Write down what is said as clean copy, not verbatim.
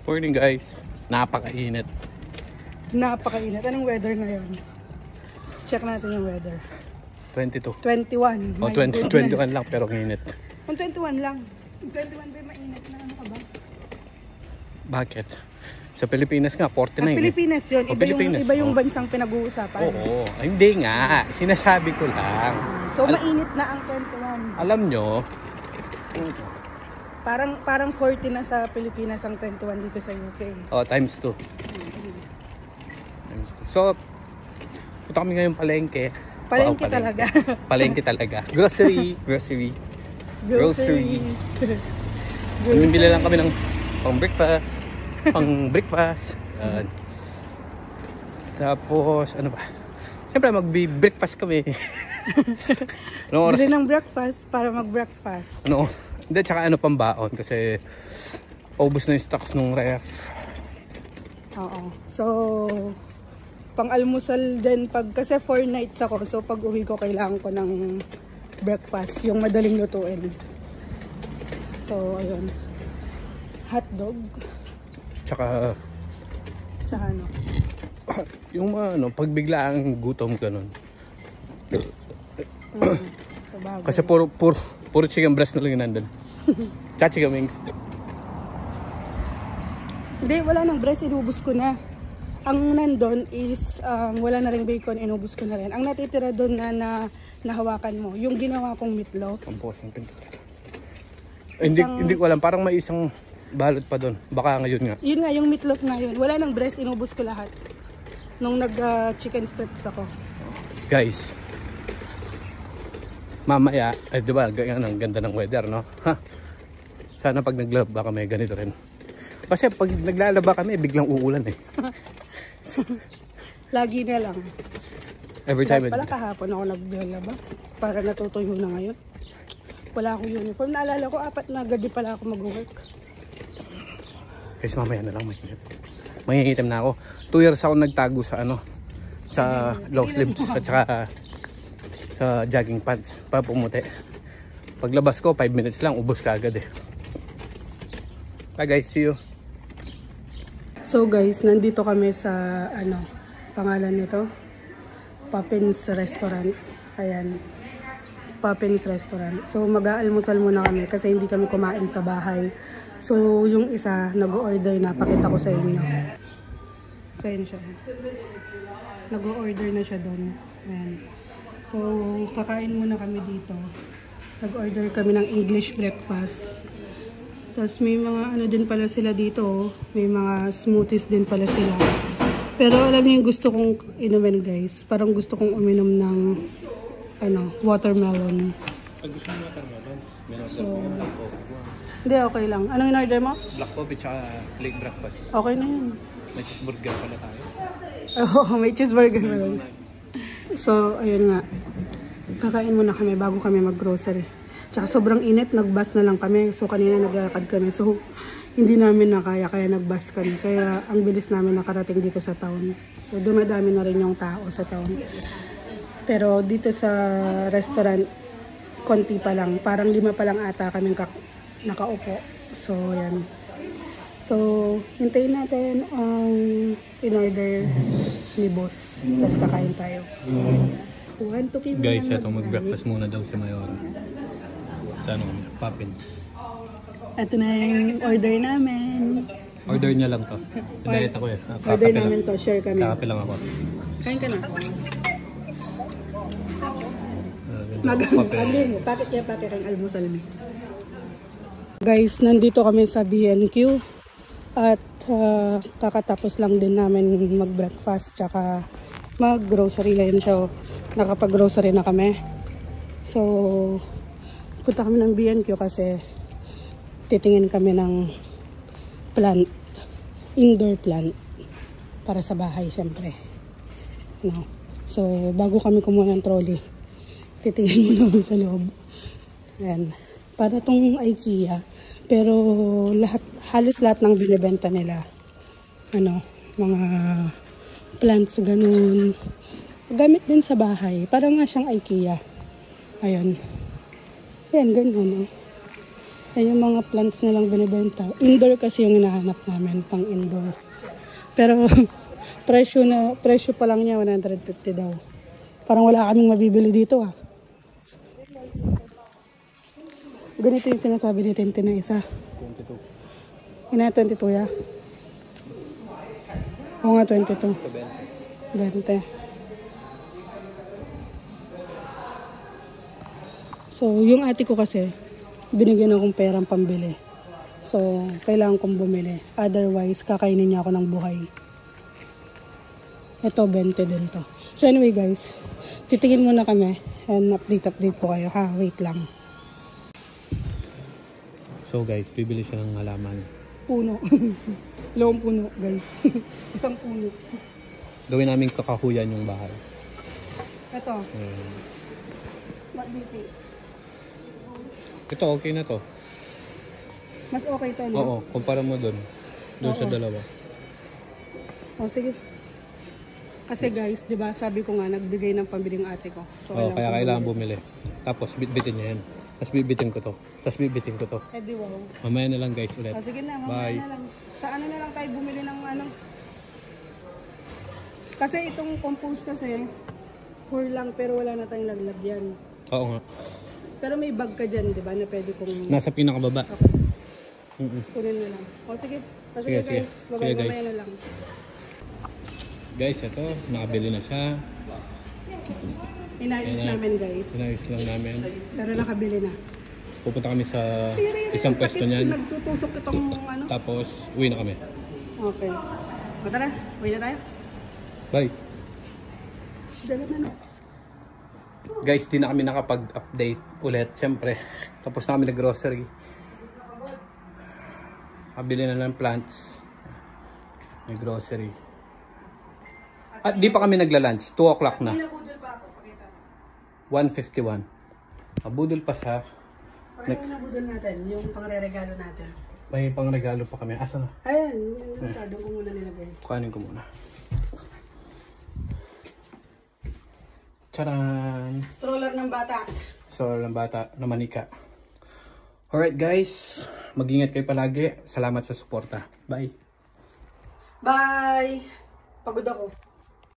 Morning guys. Napakainit. Napakainit. Anong weather ngayon? Check natin yung weather. 22. 21. Oh, 21 lang pero init. Kung 21 lang. 21 ba mainit na ano ka ba? Bakit? Sa Pilipinas nga, 49 Pilipinas yun. Iba yung bansang pinag-uusapan. Oo. Ay, hindi nga. Sinasabi ko lang. So, mainit na ang 21. Alam nyo, Parang 40 na sa Pilipinas ang 21 dito sa UK. oh, times 2. So, punta kami ngayon palengke. Palengke talaga. Palengke talaga. Grocery. Bumili lang kami ng pang-breakfast. Tapos, ano ba? Siyempre, magbi-breakfast kami. Bili ng breakfast para mag-breakfast. Ano? Hindi, tsaka ano pambaon kasi paubos na yung stocks nung ref. Oo. So, pang-almusal din kasi 4 nights ako. So, pag uwi ko, kailangan ko ng breakfast. Yung madaling lutuin. So, ayun. Hotdog. Tsaka ano? Yung ano, pag biglaang gutom ka nun. Kasi puro chicken breast na lang yung nandun. Tsaka chicken wings. Hindi, wala nang breast. Inubos ko na. Ang nandun is wala na ring bacon. Inubos ko na rin. Ang natitira doon na nahawakan mo, yung ginawa kong meatloaf. Hindi ko alam. Parang may isang balot pa doon. Baka ngayon nga. Yun nga, yung meatloaf na yun. Wala nang breast. Inubos ko lahat. Nung nag-chicken strips ako. Guys, mamaya, diba, ang ganda ng weather, no? Ha? Sana pag naglaba kami, ganito rin. Kasi pag naglalaba kami, biglang uulan eh. Lagi na lang. Every time. Pala kahapon ako naglalaba. Para natutuyo na ngayon. Wala akong uniform. Naalala ko, 4 na gabi pala ako mag-work. Guys, mamaya na lang mangingitim na ako. 2 years ako nagtago sa sa long sleeves at saka sa jogging pants para pumuti. Paglabas ko 5 minutes lang, ubos ka agad eh. Bye guys, see you. So guys, nandito kami sa pangalan nito, Poppins Restaurant. Ayan, Poppins Restaurant. So mag-aalmusal muna kami kasi hindi kami kumain sa bahay. So yung isa nag-order na, pakita ko sa inyo. So yun siya, nag-order na siya doon. Ayan. So kakain muna kami dito. Nag-order kami ng English breakfast. Tapos may mga din pala sila dito. May mga smoothies din pala sila. Pero alam niyo yung gusto kong inumin guys. Parang gusto kong uminom ng watermelon. Pag gusto mo watermelon, so, hindi, okay lang. Anong in-order mo? Black coffee tsaka late breakfast. Okay na yun. May cheeseburger pala tayo. Oo, may cheeseburger na yun. So, ayun nga. Kakain muna kami bago kami mag-grocery. Tsaka sobrang init, nag-bus na lang kami. So, kanina naglalakad kami. So, hindi namin nakaya, kaya nag-bus kami. Kaya, ang bilis namin nakarating dito sa town. So, dumadami na rin yung tao sa town. Pero, dito sa restaurant, konti pa lang. Parang 5 pa lang ata kami nakaupo. So, yan. So, hintayin natin ang in-order ni boss. Tapos kakain tayo. Guys, ito mag-breakfast muna daw si Mayor. Poppins. Ito na yung order namin. Order niya lang to. Diet ako eh. Order namin to, share kami. Kakape lang ako. Kain ka na. Bakit kaya pati kang almusal mo? Guys, nandito kami sa B&Q. At kakatapos lang din namin mag-breakfast tsaka mag-grocery. Ngayon siya, nakapag-grocery na kami. So, punta kami ng B&Q kasi titingin kami ng plant, indoor plant para sa bahay syempre. No. So, bago kami kumuha ng trolley, titingin muna kami sa loob. Ayan. Para tong IKEA. Pero halos lahat ng binibenta nila, mga plants, ganun. Gamit din sa bahay. Parang nga siyang IKEA. Ayun. Ayan, ganun. Yan yung mga plants na lang binibenta. Indoor kasi yung hinahanap namin, pang indoor. Pero presyo pa lang niya 150 daw. Parang wala kaming mabibili dito ah. Ganito yung sinasabi ni Tinte na isa. 22. Ina 22 ya. Oo nga 22. 20. So, yung ate ko kasi, binigyan akong perang pambili. So, kailangan kong bumili. Otherwise, kakainin niya ako ng buhay. Ito, 20 din to. So, anyway guys, titingin muna kami and update ko kayo ha. Wait lang. So guys, bibili siya ng halaman. Puno. Lawang puno, guys. Isang puno. Gawin namin kakahuyan yung bahay. Ito. What do you think? Ito, okay na to. Mas okay to, no? Oo, kumpara mo dun. Dun sa dalawa. O, sige. Kasi guys, di ba sabi ko nga, nagbigay ng pambili ng ate ko. So, Oo, kaya kailangan bumili. Tapos bitbitin niya yan. Tapos bibitin ko to. Tapos bibitin ko to. Eh, di wow. Mamaya na lang guys ulit. O, sige na, mamaya Bye. na lang. Sa ano na lang tayo bumili ng ano? Kasi itong compost kasi, pour lang pero wala na tayong laglagyan. Oo nga. Pero may bag ka dyan, di ba, na pwede kong... Nasa pinakababa. Okay. Kunin na lang. O, sige. O, Sige, sige, guys. sige. Babay, Sige, guys. mamaya na lang. Guys, ito. Nakabili na siya. Inayos namin, guys. Inayos lang namin. Pero nakabili na. Pupunta kami sa isang pwesto niyan. Nagtutusok itong ano. Tapos, uwi na kami. Okay. O, tara. Uwi na tayo. Bye. Dala na na. Guys, di na kami nakapag-update ulit. Siyempre, tapos na kami nag-grocery. Kabili na ng plants. May grocery. At di pa kami nagla-lunch. 2 o'clock na. 1:51. Abudol pa siya. Ano yung nabudol natin? Yung pangre-regalo natin. May pangregalo pa kami. Asa na? Ayan. Doon ko muna nilagay. Kuhanin ko muna. Charan! Stroller ng bata. So, ng bata na manika. Alright guys, mag-ingat kayo palagi. Salamat sa suporta. Bye! Bye! Pagod ako.